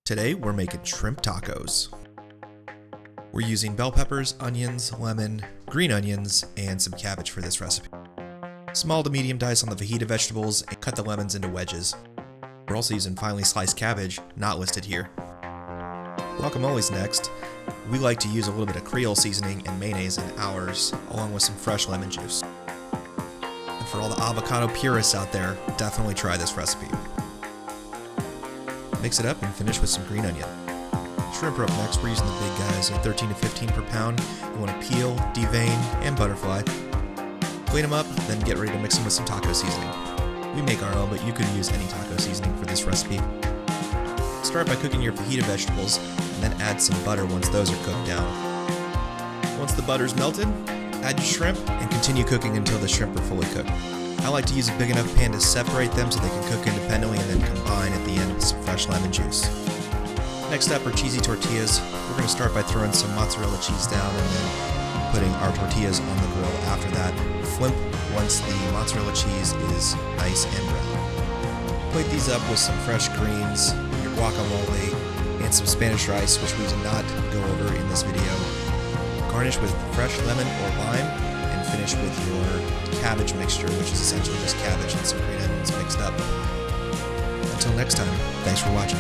Today we're making shrimp tacos. We're using bell peppers, onions, lemon, green onions, and some cabbage for this recipe. Small to medium dice on the fajita vegetables and cut the lemons into wedges. We're also using finely sliced cabbage, not listed here. Guacamole's next. We like to use a little bit of Creole seasoning and mayonnaise in ours, along with some fresh lemon juice. And for all the avocado purists out there, definitely try this recipe. Mix it up and finish with some green onion. Shrimp are up next. We're using the big guys at 13 to 15 per pound. You want to peel, devein, and butterfly. Clean them up, then get ready to mix them with some taco seasoning. We make our own, but you could use any taco seasoning for this recipe. Start by cooking your fajita vegetables, and then add some butter once those are cooked down. Once the butter's melted, add your shrimp and continue cooking until the shrimp are fully cooked. I like to use a big enough pan to separate them so they can cook independently and then combine at the end with some fresh lemon juice. Next up are cheesy tortillas. We're going to start by throwing some mozzarella cheese down and then putting our tortillas on the grill after that. Flip once the mozzarella cheese is nice and brown. Plate these up with some fresh greens, your guacamole, and some Spanish rice, which we did not go over in this video. Garnish with fresh lemon or lime, and finish with your cabbage mixture, which is essentially just cabbage and some green onions mixed up. Until next time, thanks for watching.